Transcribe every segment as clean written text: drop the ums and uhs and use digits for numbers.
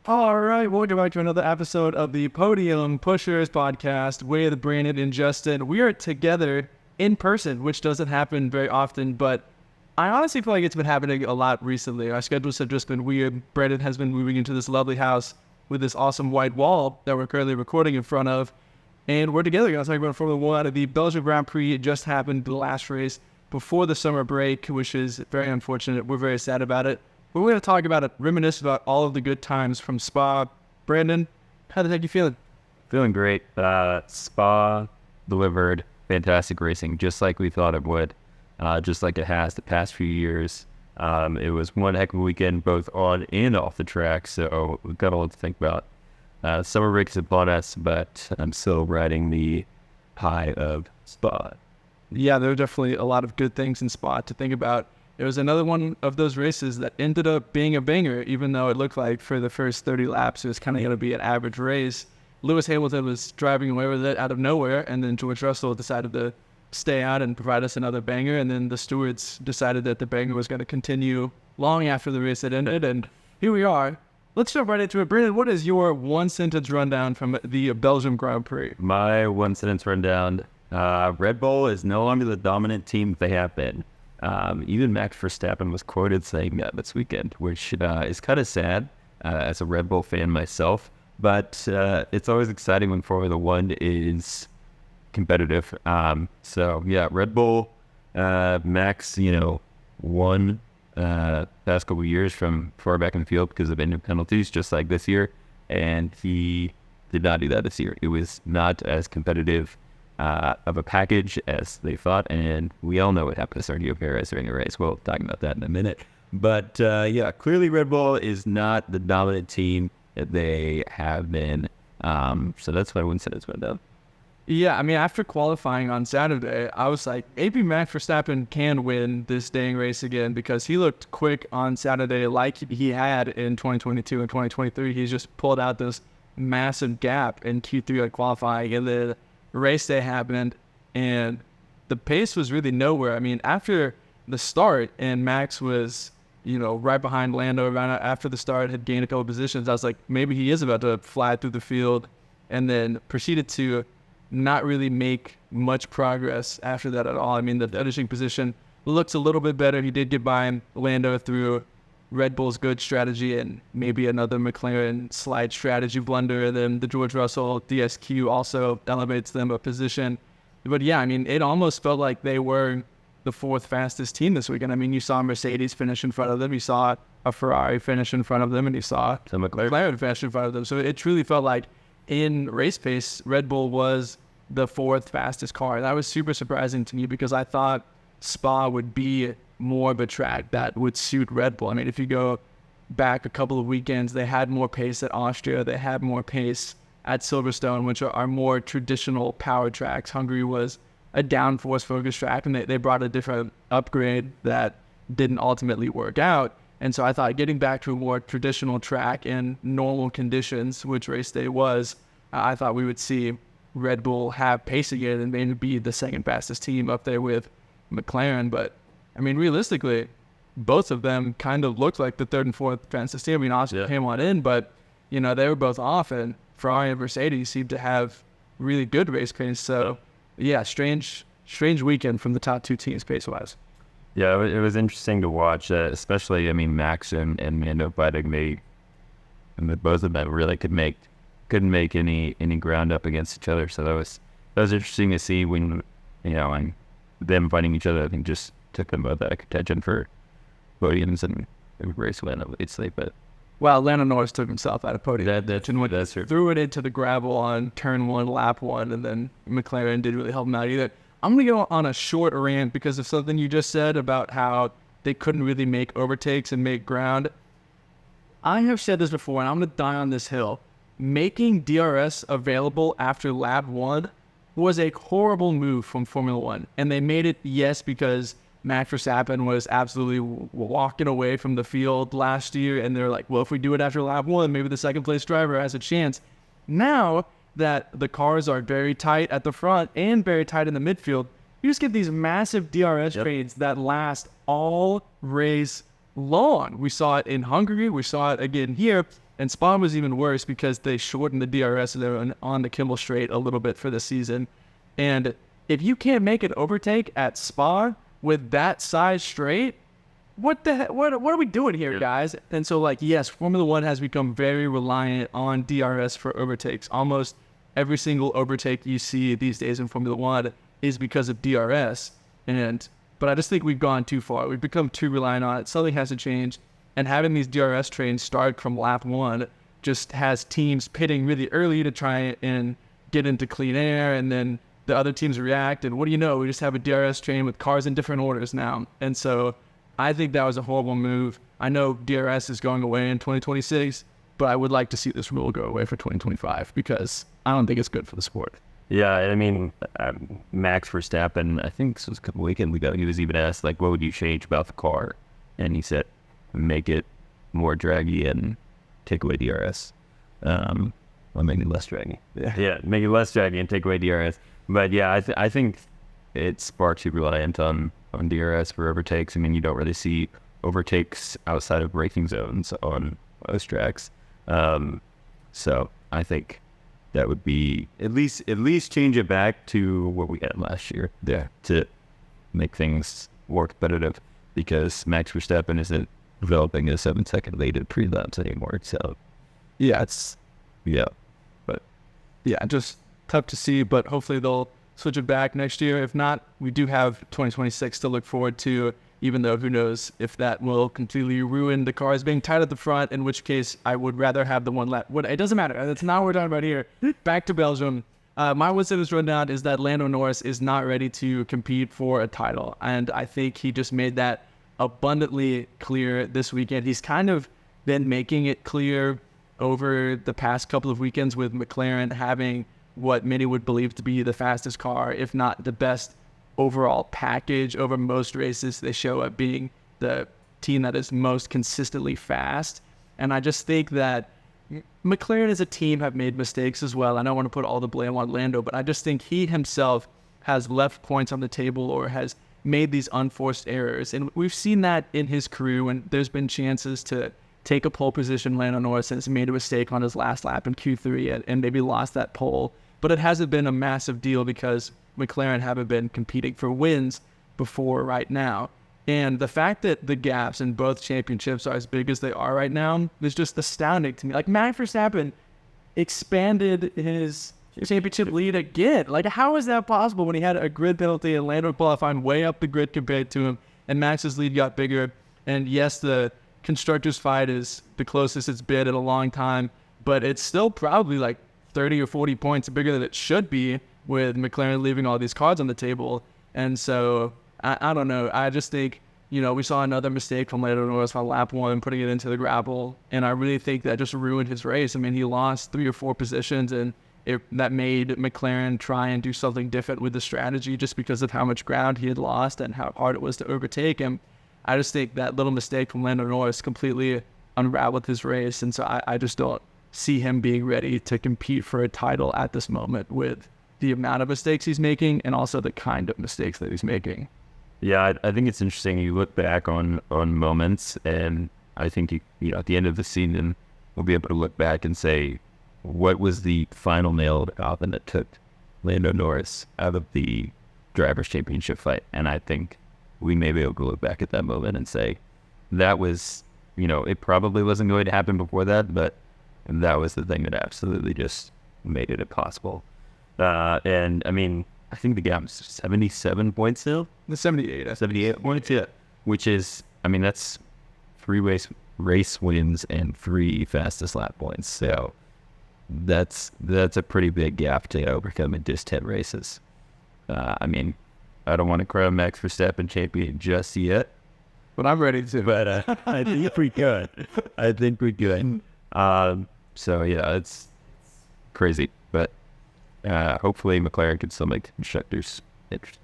All right, welcome back to another episode of the Podium Pushers podcast with Brandon and Justin. We are together in person, which doesn't happen very often, but I honestly feel like it's been happening a lot recently. Our schedules have just been weird. Brandon has been moving into this lovely house with this awesome white wall that we're currently recording in front of, and we're together. Going to talk about Formula 1. The Belgian Grand Prix just happened, the last race before the summer break, which is very unfortunate. We're very sad about it. We're going to talk about it, reminisce about all of the good times from Spa. Brandon, how the heck you feeling? Feeling great. Spa delivered fantastic racing, just like we thought it would, just like it has the past few years. It was one heck of a weekend, both on and off the track, so we've got a lot to think about. Summer break is upon us, but I'm still riding the high of Spa. Yeah, there are definitely a lot of good things in Spa to think about. It was another one of those races that ended up being a banger, even though it looked like for the first 30 laps it was kind of going to be an average race. Lewis Hamilton was driving away with it out of nowhere, and then George Russell decided to stay out and provide us another banger, and then the stewards decided that the banger was going to continue long after the race had ended, and here we are. Let's jump right into it. Brandon, what is your one-sentence rundown from the Belgian Grand Prix? My one-sentence rundown, Red Bull is no longer the dominant team they have been. Even Max Verstappen was quoted saying that this weekend, which is kind of sad as a Red Bull fan myself. But it's always exciting when Formula One is competitive. So yeah, Red Bull, Max, won past couple of years from far back in the field because of engine penalties, just like this year. And he did not do that this year. It was not as competitive of a package as they thought, and we all know what happened to Sergio Perez during the race. We'll talk about that in a minute. But yeah, clearly Red Bull is not the dominant team that they have been. So that's why I wouldn't say it's went down. Yeah, I mean, after qualifying on Saturday, I was like, maybe Max Verstappen can win this dang race again because he looked quick on Saturday like he had in 2022 and 2023. He's just pulled out this massive gap in Q3 at qualifying, and then race day happened and the pace was really nowhere. I mean, after the start and Max was, right behind Lando around after the start, had gained a couple positions, I was like, maybe he is about to fly through the field, and then proceeded to not really make much progress after that at all. I mean, the finishing position looks a little bit better. He did get by Lando through Red Bull's good strategy and maybe another McLaren slide strategy blunder, and then the George Russell DSQ also elevates them a position. But yeah, I mean, it almost felt like they were the fourth fastest team this weekend. I mean, you saw Mercedes finish in front of them, you saw a Ferrari finish in front of them, and you saw a McLaren finish in front of them. So it truly felt like in race pace, Red Bull was the fourth fastest car. And that was super surprising to me because I thought Spa would be more of a track that would suit Red Bull. I mean, if you go back a couple of weekends, they had more pace at Austria, they had more pace at Silverstone, which are more traditional power tracks. Hungary was a downforce focused track, and they brought a different upgrade that didn't ultimately work out. And so I thought getting back to a more traditional track in normal conditions, which race day was, I thought we would see Red Bull have pace again and maybe be the second fastest team up there with McLaren. But I mean, realistically, both of them kind of looked like the third and fourth fastest team. I mean, Oscar came on in, but, they were both off, and Ferrari and Mercedes seemed to have really good race pace. So, yeah, strange weekend from the top two teams pace-wise. Yeah, it was interesting to watch, especially, I mean, Max and Lando fighting. Both of them really couldn't make any ground up against each other. So that was interesting to see when, and them fighting each other, I think just took them both out of contention for podiums and race win, obviously. But Lando Norris took himself out of podium. That's true. Threw it into the gravel on turn one, lap one, and then McLaren didn't really help him out either. I'm going to go on a short rant because of something you just said about how they couldn't really make overtakes and make ground. I have said this before, and I'm going to die on this hill. Making DRS available after lap one was a horrible move from Formula One. And they made it, yes, because Max Verstappen was absolutely walking away from the field last year, and they're like, well, if we do it after lap one, maybe the second place driver has a chance. Now that the cars are very tight at the front and very tight in the midfield, you just get these massive DRS trades that last all race long. We saw it in Hungary, we saw it again here, And Spa was even worse because they shortened the DRS on the Kimmel Straight a little bit for the season. And if you can't make an overtake at Spa with that size straight, what the heck? What are we doing here, guys? And so, like, yes, Formula One has become very reliant on DRS for overtakes. Almost every single overtake you see these days in Formula One is because of DRS. But I just think we've gone too far. We've become too reliant on it. Something has to change. And having these DRS trains start from lap 1 just has teams pitting really early to try and get into clean air, and then the other teams react. And what do you know? We just have a DRS train with cars in different orders now. And so I think that was a horrible move. I know DRS is going away in 2026, but I would like to see this rule go away for 2025 because I don't think it's good for the sport. Yeah, I mean, Max Verstappen, I think this was a couple weekends ago, he was even asked, like, what would you change about the car? And he said, make it more draggy and take away DRS. Or make it less draggy. Yeah, make it less draggy and take away DRS. But yeah, I think it's far too reliant on DRS for overtakes. I mean, you don't really see overtakes outside of braking zones on most tracks. So I think that would be at least change it back to what we had last year. Yeah, to make things more competitive, because Max Verstappen isn't developing a 7-second lead at pre-laps anymore. So But just tough to see. But hopefully they'll switch it back next year. If not, we do have 2026 to look forward to, even though who knows if that will completely ruin the cars being tight at the front, in which case I would rather have the one lap. It doesn't matter. That's not what we're talking about here. Back to Belgium. My one sentence rundown is that Lando Norris is not ready to compete for a title. And I think he just made that abundantly clear this weekend. He's kind of been making it clear over the past couple of weekends with McLaren having what many would believe to be the fastest car, if not the best overall package over most races. They show up being the team that is most consistently fast. And I just think that McLaren as a team have made mistakes as well. I don't want to put all the blame on Lando, but I just think he himself has left points on the table or has made these unforced errors. And we've seen that in his career when there's been chances to take a pole position. Lando Norris has made a mistake on his last lap in Q3 and maybe lost that pole. But it hasn't been a massive deal because McLaren haven't been competing for wins before right now. And the fact that the gaps in both championships are as big as they are right now is just astounding to me. Like, Max Verstappen expanded his championship lead again. Like, how is that possible when he had a grid penalty and Lando qualifying way up the grid compared to him, and Max's lead got bigger? And yes, the constructors fight is the closest it's been in a long time, but it's still probably like 30 or 40 points bigger than it should be with McLaren leaving all these cards on the table. And so I don't know. I just think, we saw another mistake from Lando Norris on lap 1, putting it into the grapple. And I really think that just ruined his race. I mean, he lost 3 or 4 positions, and that made McLaren try and do something different with the strategy just because of how much ground he had lost and how hard it was to overtake him. I just think that little mistake from Lando Norris completely unraveled his race. And so I just don't see him being ready to compete for a title at this moment with the amount of mistakes he's making and also the kind of mistakes that he's making. Yeah, I think it's interesting. You look back on moments, and I think at the end of the season, we'll be able to look back and say, what was the final nail to coffin that took Lando Norris out of the Drivers' Championship fight? And I think we may be able to look back at that moment and say, that was, it probably wasn't going to happen before that, but that was the thing that absolutely just made it impossible. And I mean, I think the gap's 77 points still. The 78. 78 points, yeah. Which is, I mean, that's 3 race wins and 3 fastest lap points. So that's a pretty big gap to overcome in just 10 races. I mean, I don't want to crown Max Verstappen champion just yet, but I'm ready to. But I think we could. So yeah, it's crazy, but hopefully McLaren can still make constructors interesting.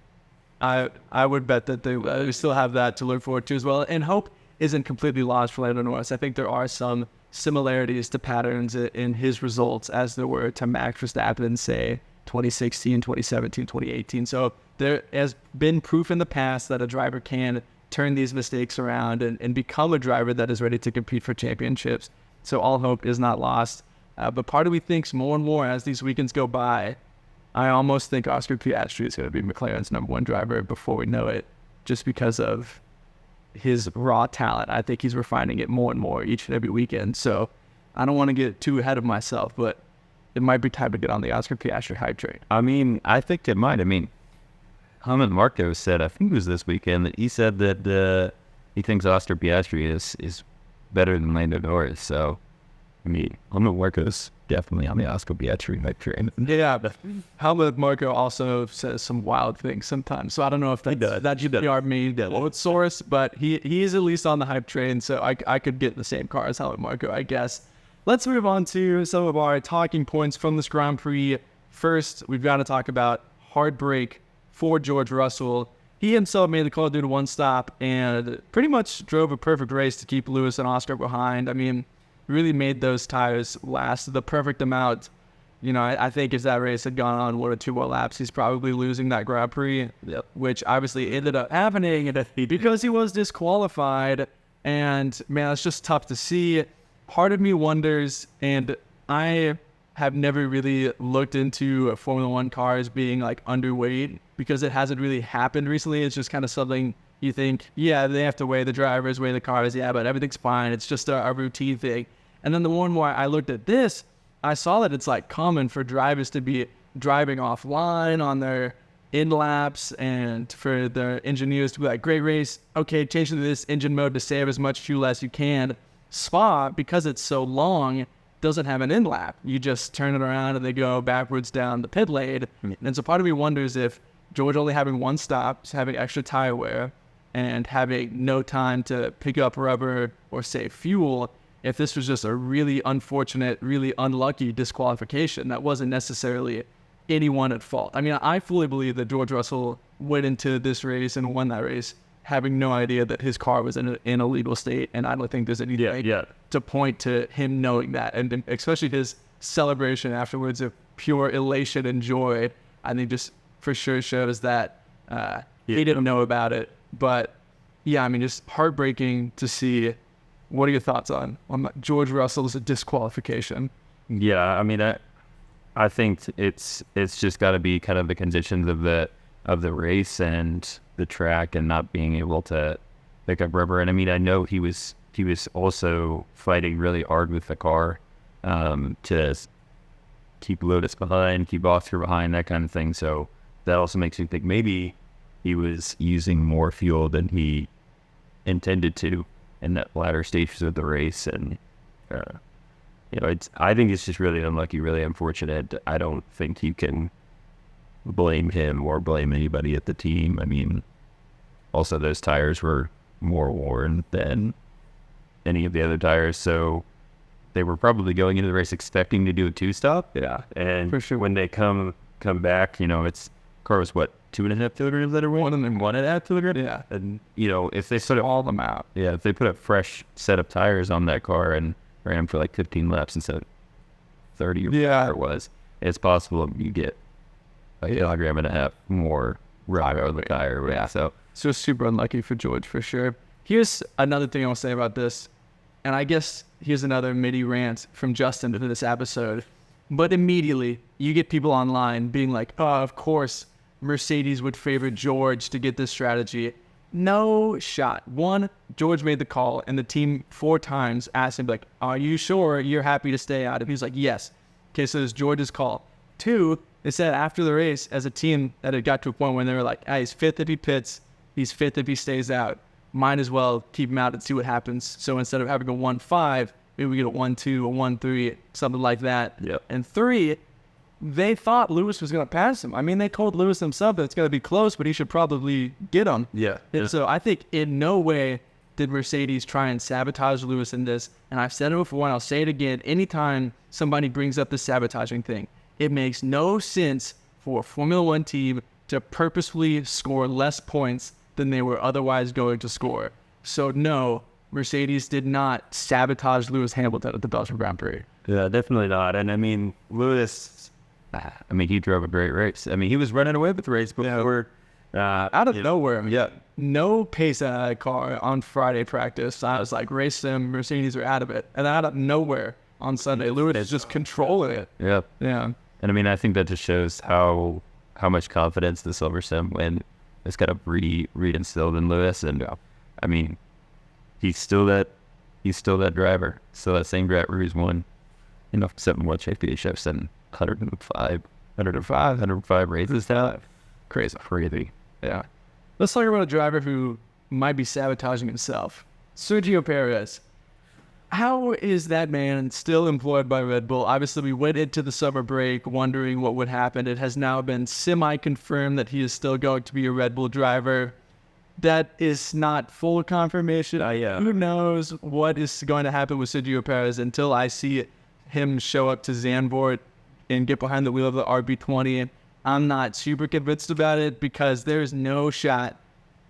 I would bet that they still have that to look forward to as well. And hope isn't completely lost for Lando Norris. I think there are some similarities to patterns in his results as there were to Max Verstappen, say, 2016, 2017, 2018. So there has been proof in the past that a driver can turn these mistakes around and become a driver that is ready to compete for championships. so all hope is not lost. But part of me thinks more and more as these weekends go by, I almost think Oscar Piastri is going to be McLaren's number one driver before we know it, just because of his raw talent. I think he's refining it more and more each and every weekend. So I don't want to get too ahead of myself, but it might be time to get on the Oscar Piastri hype train. I mean, I think it might. I mean, Helmut Marko said, I think it was this weekend, that he said that he thinks Oscar Piastri is better than Lando Norris. So, I mean, Helmut Marko's definitely on the Oscar Piastri hype train. Yeah, but Helmut Marko also says some wild things sometimes. So I don't know if that's our main source, but he is at least on the hype train. So I could get in the same car as Helmut Marko, I guess. Let's move on to some of our talking points from this Grand Prix. First, we've got to talk about heartbreak for George Russell. He himself made the call due to one stop and pretty much drove a perfect race to keep Lewis and Oscar behind. I mean, really made those tires last the perfect amount. You know, I think if that race had gone on 1 or 2 more laps, he's probably losing that Grand Prix, which obviously ended up happening because he was disqualified. And, man, it's just tough to see. Part of me wonders, and I have never really looked into Formula One cars being like underweight because it hasn't really happened recently. It's just kind of something you think, yeah, they have to weigh the drivers, weigh the cars, yeah, but everything's fine. It's just a routine thing. And then the more and more I looked at this, I saw that it's like common for drivers to be driving offline on their in laps and for their engineers to be like, great race, okay, change to this engine mode to save as much fuel as you can. Spa, because it's so long, doesn't have an in lap. You just turn it around and they go backwards down the pit lane. And so part of me wonders if George only having one stop, having extra tire wear, and having no time to pick up rubber or save fuel, if this was just a really unfortunate, really unlucky disqualification that wasn't necessarily anyone at fault. I mean, I fully believe that George Russell went into this race and won that race having no idea that his car was in a legal state, and I don't think there's anything to point to him knowing that, and especially his celebration afterwards of pure elation and joy, I think just for sure shows that he didn't know about it. But yeah, I mean, just heartbreaking to see. What are your thoughts on George Russell's disqualification? Yeah, I mean, I think it's just got to be kind of the conditions of the race and the track and not being able to pick up rubber. And I mean, I know he was also fighting really hard with the car to keep Lotus behind, keep Oscar behind, that kind of thing. So that also makes you think maybe he was using more fuel than he intended to in that latter stages of the race. And I think it's just really unlucky, really unfortunate. I don't think you can blame him or blame anybody at the team. I mean, also those tires were more worn than any of the other tires, so they were probably going into the race expecting to do a 2-stop. Yeah, and for sure. When they come back, it's car was what, 2.5 kilograms lighter weight? 1.5 kilograms. Yeah, and if they sort of all them out. Yeah, if they put a fresh set of tires on that car and ran for like 15 laps instead of 30 or whatever it was, it's possible you get a kilogram and a half more rubber out of the tire. Yeah, so super unlucky for George for sure. Here's another thing I want to say about this, and I guess here's another mini rant from Justin to this episode. But immediately you get people online being like, "Oh, of course, Mercedes would favor George to get this strategy." No shot. One, George made the call, and the team 4 times asked him, like, "Are you sure you're happy to stay out?" And he's like, "Yes." Okay, so it's George's call. 2, they said after the race, as a team, that it got to a point when they were like, he's 5th if he pits, he's 5th if he stays out. Might as well keep him out and see what happens. So instead of having a 1-5, maybe we get a 1-2, a 1-3, something like that. Yep. And 3, they thought Lewis was going to pass him. I mean, they told Lewis himself that it's going to be close, but he should probably get him. Yeah. And so I think in no way did Mercedes try and sabotage Lewis in this. And I've said it before, and I'll say it again. Anytime somebody brings up the sabotaging thing, it makes no sense for a Formula One team to purposefully score less points than they were otherwise going to score. So no, Mercedes did not sabotage Lewis Hamilton at the Belgian Grand Prix. Yeah, definitely not. And I mean, Lewis, he drove a great race. I mean, he was running away with the race before Out of nowhere. Yeah. No pace out of that car on Friday practice. I was like, race sim, Mercedes are out of it. And out of nowhere on Sunday, Lewis is just controlling it. Yeah. Yeah. And I mean, I think that just shows how much confidence the Silver Sim win has kind of reinstilled in Lewis. And I mean, he's still that driver. Still that same driver who's won, 7 World Championships and 105 races now. Crazy. Yeah. Let's talk about a driver who might be sabotaging himself. Sergio Perez. How is that man still employed by Red Bull? Obviously, we went into the summer break wondering what would happen. It has now been semi-confirmed that he is still going to be a Red Bull driver. That is not full confirmation. Who knows what is going to happen with Sergio Perez until I see him show up to Zandvoort and get behind the wheel of the RB20. I'm not super convinced about it because there's no shot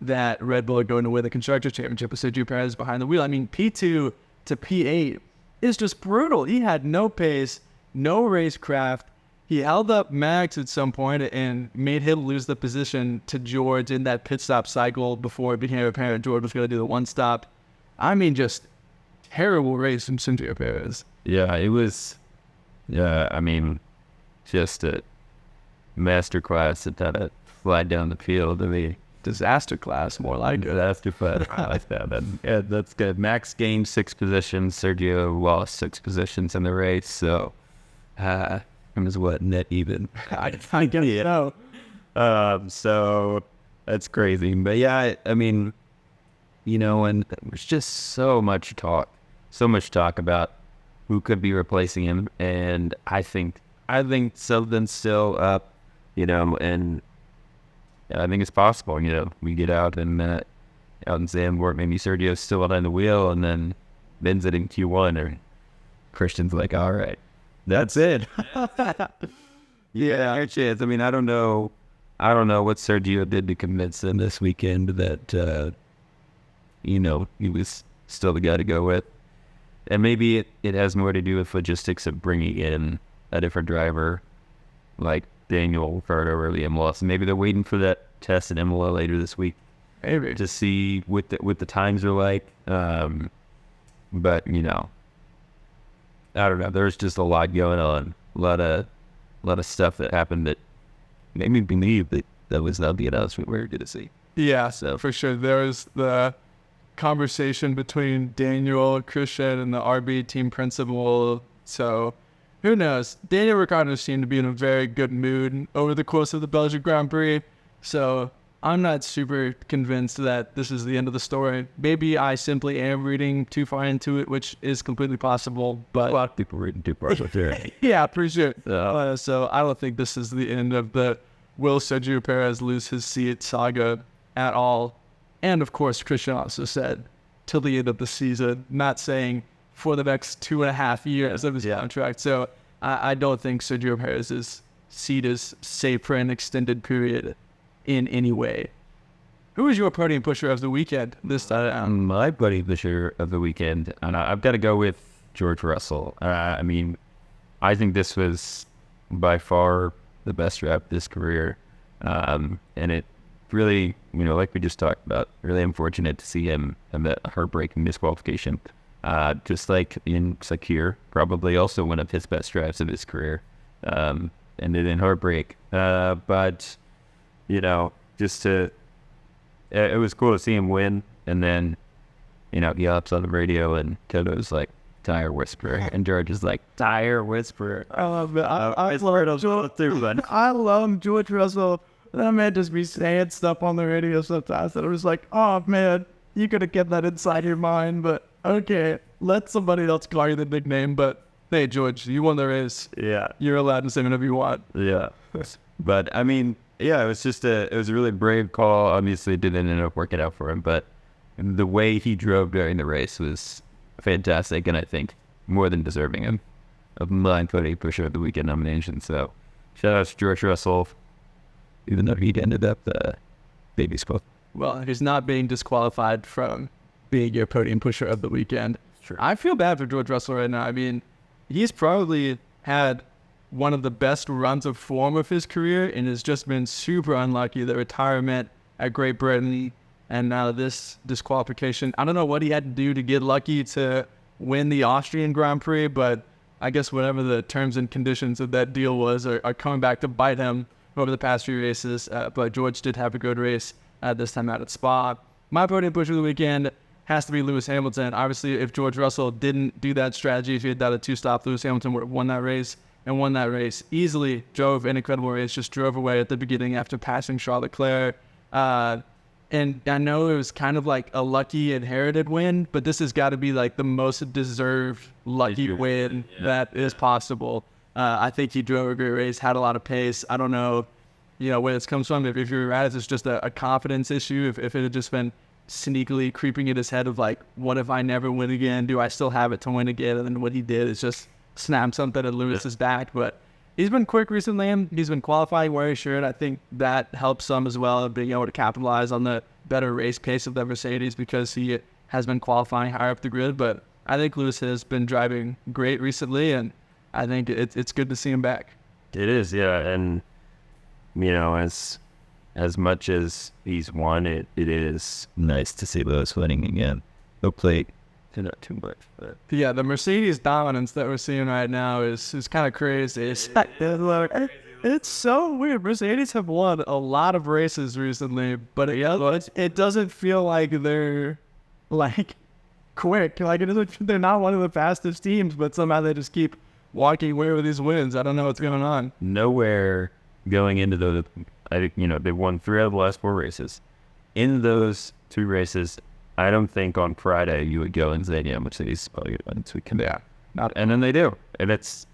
that Red Bull are going to win the Constructors' Championship with Sergio Perez behind the wheel. I mean, P2 to P8 is just brutal. He had no pace, no racecraft. He held up Max at some point and made him lose the position to George in that pit stop cycle before it became apparent George was going to do the one stop. I mean, just terrible race from Sergio Perez. Yeah, it was. Yeah, I mean, just a masterclass at that fly down the field. I mean, disaster class, more like it. Disaster class. I like that. Yeah, that's good. Max gained 6 positions. Sergio lost 6 positions in the race. So, it was what, net even? I guess so. So that's crazy. But yeah, I mean, and there's just so much talk about who could be replacing him, and I think something's still up, and I think it's possible. We get out in Zandvoort, maybe Sergio's still behind the wheel, and then bends it in Q1, or Christian's like, all right, that's it. Yeah, fair chance. I mean, I don't know what Sergio did to convince them this weekend that he was still the guy to go with. And maybe it has more to do with logistics of bringing in a different driver like Daniel Ricciardo or Liam Lawson. Maybe they're waiting for that test in Imola later this week, maybe, to see what the times are like. But I don't know. There's just a lot going on. A lot of stuff that happened that made me believe that was not the announcement we were going to see. Yeah, so for sure. There was the conversation between Daniel, Christian, and the RB team principal. So who knows? Daniel Ricciardo seemed to be in a very good mood over the course of the Belgian Grand Prix. So I'm not super convinced that this is the end of the story. Maybe I simply am reading too far into it, which is completely possible. But a lot of people reading too far into it. Yeah, for sure. So I don't think this is the end of the will Sergio Perez lose his seat saga at all. And of course, Christian also said till the end of the season, not saying for the next 2.5 years of his contract. So I don't think Sergio Perez's seat is safe for an extended period in any way. Who is your podium pusher of the weekend this time? My podium pusher of the weekend, and I've got to go with George Russell. I mean, I think this was by far the best drive of his career. And it really, like we just talked about, really unfortunate to see him have that heartbreaking disqualification. Just like in Sakir, probably also one of his best drives of his career. Ended in heartbreak. But, it was cool to see him win. And then, he hops on the radio and Toto's like, tire whisperer. And George is like, tire whisperer. I love it. I love George Russell. That man just be saying stuff on the radio sometimes that I was like, oh man, you could have kept that inside your mind, but okay, let somebody else call you the nickname. But hey, George, you won the race. Yeah. You're allowed to say whatever you want. Yeah. But I mean, yeah, it was a really brave call. Obviously it didn't end up working out for him, but the way he drove during the race was fantastic, and I think more than deserving of my podium pusher of the weekend nomination. So shout out to George Russell, even though he ended up baby spoke. Well, he's not being disqualified from being your podium pusher of the weekend. Sure. I feel bad for George Russell right now. I mean, he's probably had one of the best runs of form of his career and has just been super unlucky. The retirement at Great Britain and now this disqualification. I don't know what he had to do to get lucky to win the Austrian Grand Prix, but I guess whatever the terms and conditions of that deal was are coming back to bite him over the past few races. But George did have a good race this time out at Spa. My podium pusher of the weekend has to be Lewis Hamilton. Obviously, if George Russell didn't do that strategy, if he had done a two-stop, Lewis Hamilton would have won that race and won that race easily. Drove an incredible race, just drove away at the beginning after passing Charles Leclerc. And I know it was kind of like a lucky inherited win, but this has got to be like the most deserved lucky win that is possible. I think he drove a great race, had a lot of pace. I don't know, where this comes from. If you're right, it's just a confidence issue. If it had just been sneakily creeping in his head of like, what if I never win again? Do I still have it to win again? And then what he did is just snap something at Lewis's back. But he's been quick recently. He's been qualifying where he should. I think that helps some as well, being able to capitalize on the better race pace of the Mercedes because he has been qualifying higher up the grid. But I think Lewis has been driving great recently, and I think it's good to see him back. It is, yeah. And, as much as he's won, it is nice to see Lewis winning again. Hopefully, not too much. But. Yeah, the Mercedes dominance that we're seeing right now is kind of crazy. It's so weird. Mercedes have won a lot of races recently, but it doesn't feel like they're like quick. Like they're not one of the fastest teams, but somehow they just keep walking away with these wins. I don't know what's going on. Nowhere going into they won 3 out of the last 4 races. In those 2 races, I don't think on Friday you would go and say, yeah, Mercedes is probably going to win. Yeah. And then they do. And it's,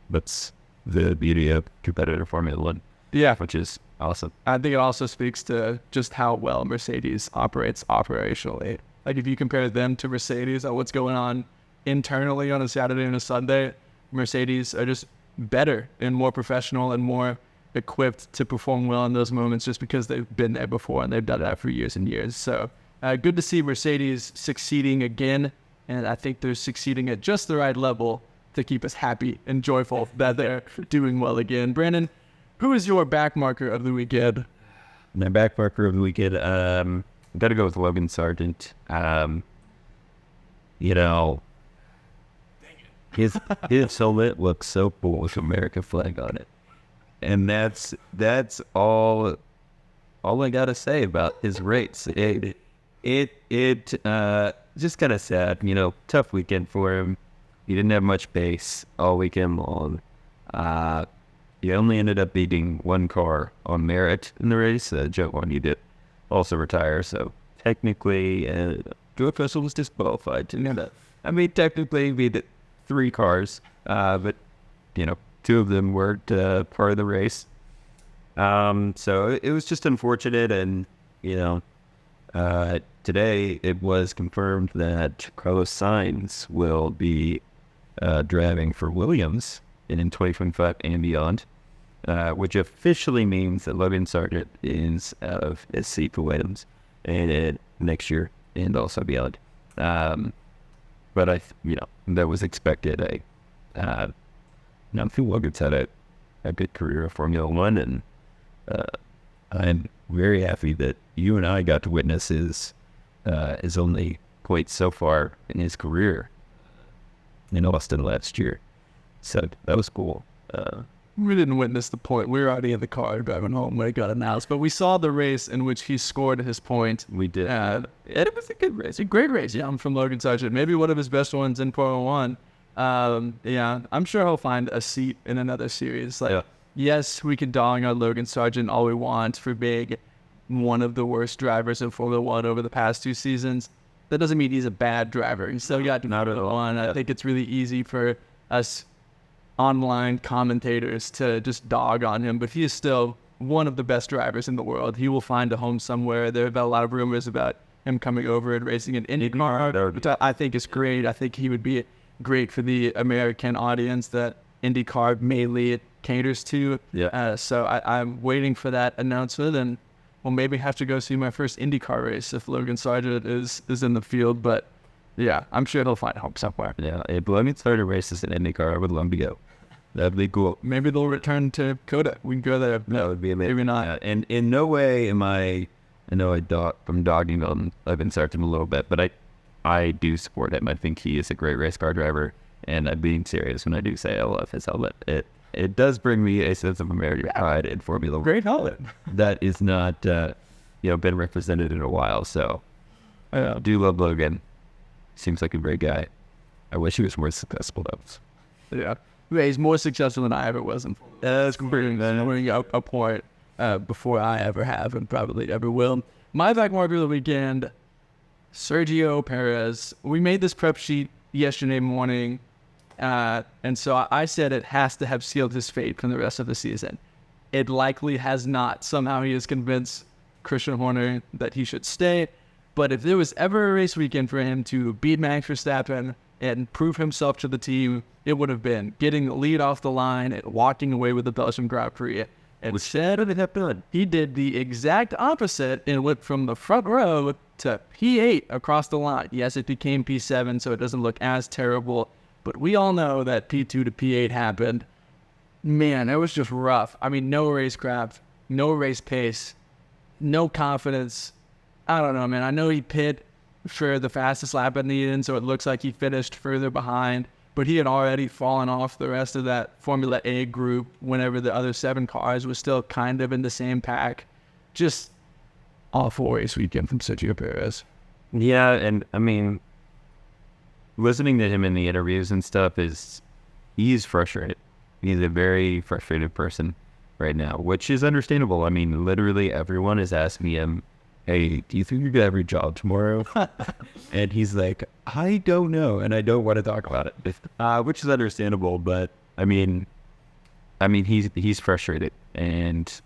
that's the beauty of competitive Formula 1. Yeah. Which is awesome. I think it also speaks to just how well Mercedes operates operationally. Like if you compare them to Mercedes on what's going on internally on a Saturday and a Sunday, Mercedes are just better and more professional and more equipped to perform well in those moments just because they've been there before and they've done that for years and years. So good to see Mercedes succeeding again, and I think they're succeeding at just the right level to keep us happy and joyful that they're doing well again. Brandon, who is your backmarker of the weekend? My backmarker of the weekend, I've got to go with Logan Sargent. His helmet looks so cool with American flag on it. And that's all I gotta say about his race. It just kind of sad, tough weekend for him. He didn't have much pace all weekend long. He only ended up beating 1 car on merit in the race. Joe won, he did also retire, so technically George Russell was disqualified. Technically he beat 3 cars, but 2 of them weren't part of the race. So it was just unfortunate. And, today it was confirmed that Carlos Sainz will be driving for Williams in 2025 and beyond, which officially means that Logan Sargent is out of his seat for Williams and next year and also beyond. But that was expected. I feel Logan's had a good career of Formula 1, and I'm very happy that you and I got to witness his only point so far in his career in Austin last year. So that was cool. We didn't witness the point. We were already in the car driving home when it got announced, but we saw the race in which he scored his point. We did. And it was a good race, a great race. Yeah, from Logan Sargent, maybe one of his best ones in Formula 1. I'm sure he'll find a seat in another series. Yes, we can dog on Logan Sargent all we want for being one of the worst drivers in Formula 1 over the past 2 seasons. That doesn't mean he's a bad driver. He's still got not at all. I think it's really easy for us online commentators to just dog on him, but he is still one of the best drivers in the world. He will find a home somewhere. There have been a lot of rumors about him coming over and racing an IndyCar, which I think is great. I think he would be great for the American audience that IndyCar mainly caters to. So I'm waiting for that announcement, and we'll maybe have to go see my first IndyCar race if Logan Sargent is in the field. But yeah, I'm sure he'll find a home somewhere. Yeah, if Logan Sargent races in IndyCar, I would love to go. That'd be cool. Maybe they'll return to Coda. We can go there. That would be amazing. Maybe not. Yeah, and in no way am I know I'm dogging on Ivan Sarton a little bit, but I do support him. I think he is a great race car driver, and I'm being serious when I do say I love his helmet. It does bring me a sense of American pride in Formula One. Great helmet. That is not, been represented in a while. So I do love Logan. Seems like a great guy. I wish he was more successful though. Yeah. He's more successful than I ever was. That's bringing up a point before I ever have and probably ever will. My Backmarker of the weekend, Sergio Perez. We made this prep sheet yesterday morning, and so I said it has to have sealed his fate from the rest of the season. It likely has not. Somehow he has convinced Christian Horner that he should stay. But if there was ever a race weekend for him to beat Max Verstappen and prove himself to the team, it would have been getting the lead off the line and walking away with the Belgian Grand Prix. Instead, he did the exact opposite and went from the front row to P8 across the line. Yes, it became P7, so it doesn't look as terrible, but we all know that P2 to P8 happened. Man, it was just rough. I mean, no racecraft, no race pace, no confidence. I don't know, man. I know he pit for the fastest lap in the end, so it looks like he finished further behind, but he had already fallen off the rest of that Formula A group whenever the other 7 cars were still kind of in the same pack. Just awful race weekend from Sergio Perez. Yeah, and I mean, listening to him in the interviews and stuff he's frustrated. He's a very frustrated person right now, which is understandable. I mean, literally everyone is asking him, hey, do you think you're going to have your job tomorrow? And he's like, I don't know, and I don't want to talk about it, which is understandable. But I mean, he's frustrated, and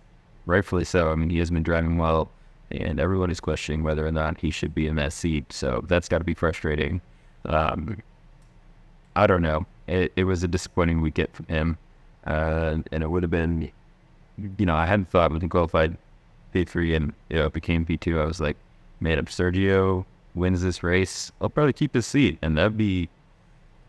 rightfully so. I mean, he has been driving well, and everyone is questioning whether or not he should be in that seat. So that's got to be frustrating. I don't know. It was a disappointing weekend from him, and it would have been, I hadn't thought when he qualified P3 and it became P2. I was like, man, if Sergio wins this race, I'll probably keep his seat, and that'd be,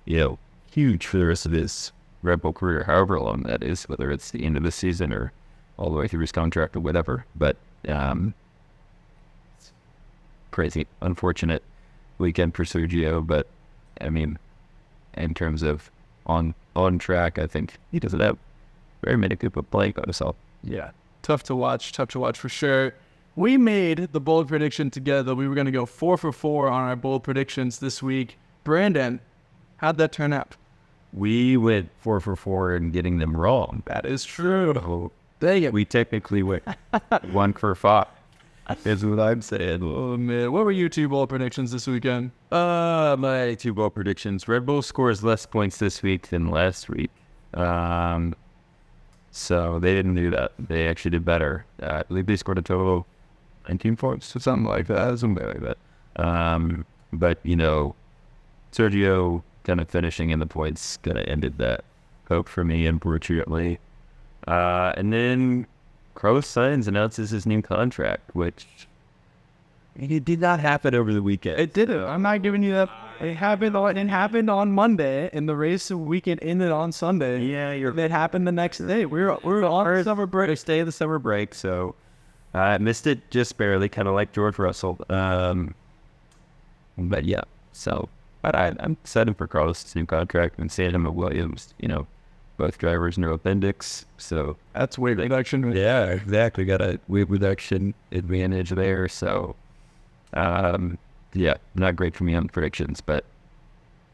huge for the rest of his Red Bull career, however long that is, whether it's the end of the season or all the way through his contract or whatever. But it's crazy, unfortunate weekend for Sergio. But I mean, in terms of on track, I think he doesn't have very many people playing on himself. Yeah. Tough to watch for sure. We made the bold prediction together. We were going to go 4 for 4 on our bold predictions this week. Brandon, how'd that turn out? We went 4 for 4 and getting them wrong. That is true. Oh, dang it. We technically went 1 for 5. Is what I'm saying. Oh, man. What were your 2 bold predictions this weekend? My 2 bold predictions. Red Bull scores less points this week than last week. So they didn't do that. They actually did better. I believe they scored a total of 19 points or something like that. Something like that. But, Sergio kind of finishing in the points kind of ended that hope for me, unfortunately. And then Carlos Sainz announces his new contract, which it did not happen over the weekend. It didn't. I'm not giving you that. It happened on Monday, and the race weekend ended on Sunday. Yeah, it happened the next day. We were on summer break. First day of the summer break, so I missed it just barely, kind of like George Russell. But yeah, so but I'm excited for Carlos' new contract and seeing him at Williams. Both drivers no appendix, so that's weight reduction. Yeah, exactly. Got a weight reduction advantage there, so. Yeah, not great for me on predictions, but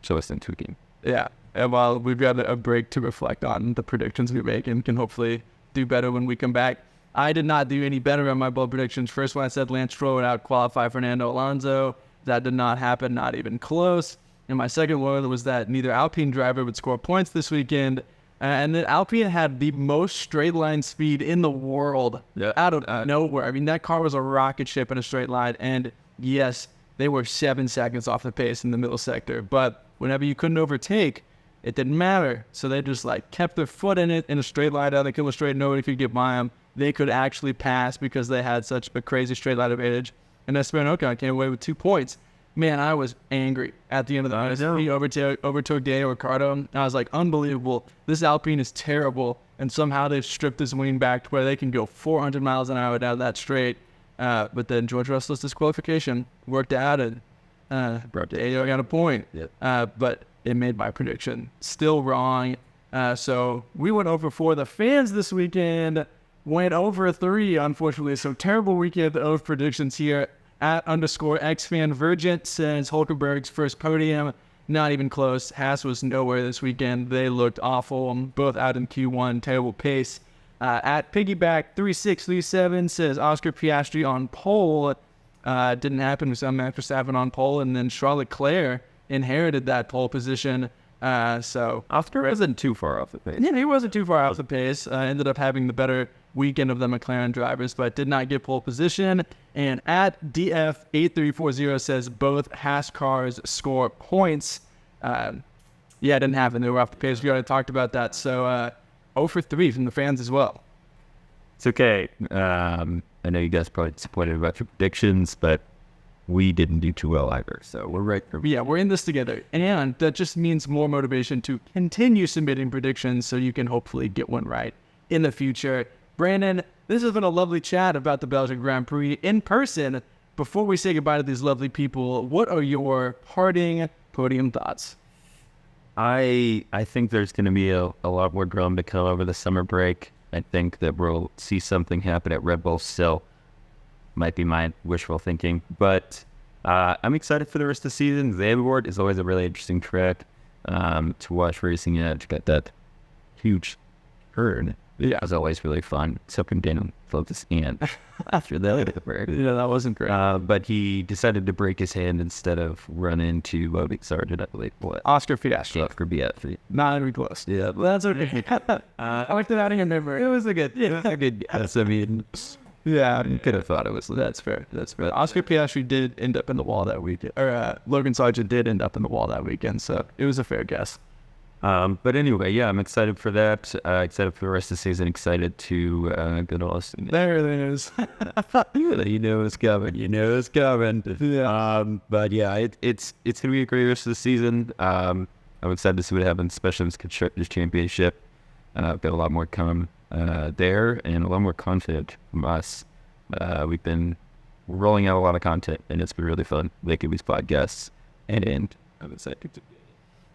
so it's in tweaking. Yeah, and while we've got a break to reflect on the predictions we make and can hopefully do better when we come back. I did not do any better on my bold predictions. First one, I said Lance Stroll would out-qualify Fernando Alonso. That did not happen, not even close. And my second one was that neither Alpine driver would score points this weekend. And then Alpine had the most straight line speed in the world out of nowhere. I mean, that car was a rocket ship in a straight line. And yes, they were 7 seconds off the pace in the middle sector. But whenever you couldn't overtake, it didn't matter. So they just kept their foot in it in a straight line down the killer straight. Nobody could get by them. They could actually pass because they had such a crazy straight line advantage. And Esteban Ocon came away with 2 points. Man, I was angry at the end of the race. He overtook Daniel Ricciardo. And I was like, unbelievable. This Alpine is terrible. And somehow they've stripped this wing back to where they can go 400 miles an hour down that straight. But then George Russell's disqualification worked out, and Daniel got a point. Yep. But it made my prediction still wrong. So we went over 4. The fans this weekend went over 3, unfortunately. So terrible weekend of predictions here. At _XFanVirgent says Hulkenberg's first podium, not even close. Haas was nowhere this weekend. They looked awful. Both out in Q1, terrible pace. At Piggyback3637 says Oscar Piastri on pole. Didn't happen. We saw Max Verstappen on pole, and then Charles Leclerc inherited that pole position. So Oscar wasn't too far off the pace. Yeah, he wasn't too far off the pace. Ended up having the better weekend of the McLaren drivers, but did not get pole position. And at DF8340 says both Haas cars score points. Yeah, it didn't happen. They were off the pace. We already talked about that. So 0 for 3 from the fans as well. It's okay. I know you guys probably disappointed about your predictions, but we didn't do too well either. So we're right. Yeah, we're in this together. And that just means more motivation to continue submitting predictions so you can hopefully get one right in the future. Brandon, this has been a lovely chat about the Belgian Grand Prix in person. Before we say goodbye to these lovely people, what are your parting podium thoughts? I think there's going to be a lot more drama to come over the summer break. I think that we'll see something happen at Red Bull still. Might be my wishful thinking, but I'm excited for the rest of the season. Zandvoort is always a really interesting track to watch racing at. It's got that huge turn. Yeah, it was always really fun. So can Daniel float his hand after that. Yeah, that wasn't great. But he decided to break his hand instead of run into Logan Sargent, I believe. What? Oscar Piastri. Oscar Piastri. Not even close. Yeah, well, that's okay. I liked it out of your memory. It was a good guess. I mean, yeah, you could have thought it was. That's fair. Oscar Piastri did end up in the wall that weekend, or Logan Sargent did end up in the wall that weekend, so it was a fair guess. But anyway, yeah, I'm excited for that. Excited for the rest of the season. Excited to go to Austin. There it is. You know it's coming. Yeah. But yeah, it's gonna be a great rest of the season. I'm excited to see what happens, especially in this Constructors Championship. Got a lot more come there, and a lot more content from us. We've been rolling out a lot of content, and it's been really fun making these podcasts. And I'm excited to.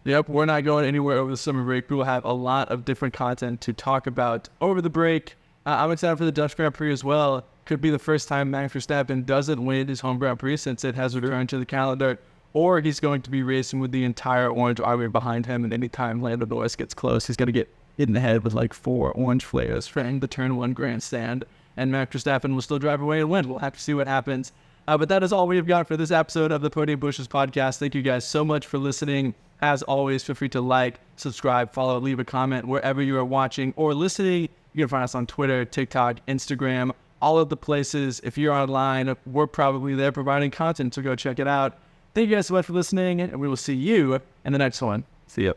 Yep, we're not going anywhere over the summer break. We will have a lot of different content to talk about over the break. I'm excited for the Dutch Grand Prix as well. Could be the first time Max Verstappen doesn't win his home Grand Prix since it has returned to the calendar, or he's going to be racing with the entire orange army behind him, and anytime Lando Norris gets close, he's going to get hit in the head with like 4 orange flares from the Turn 1 grandstand, and Max Verstappen will still drive away and win. We'll have to see what happens. But that is all we have got for this episode of the Podium Pushers podcast. Thank you guys so much for listening. As always, feel free to like, subscribe, follow, leave a comment wherever you are watching or listening. You can find us on Twitter, TikTok, Instagram, all of the places. If you're online, we're probably there providing content, so go check it out. Thank you guys so much for listening, and we will see you in the next one. See ya.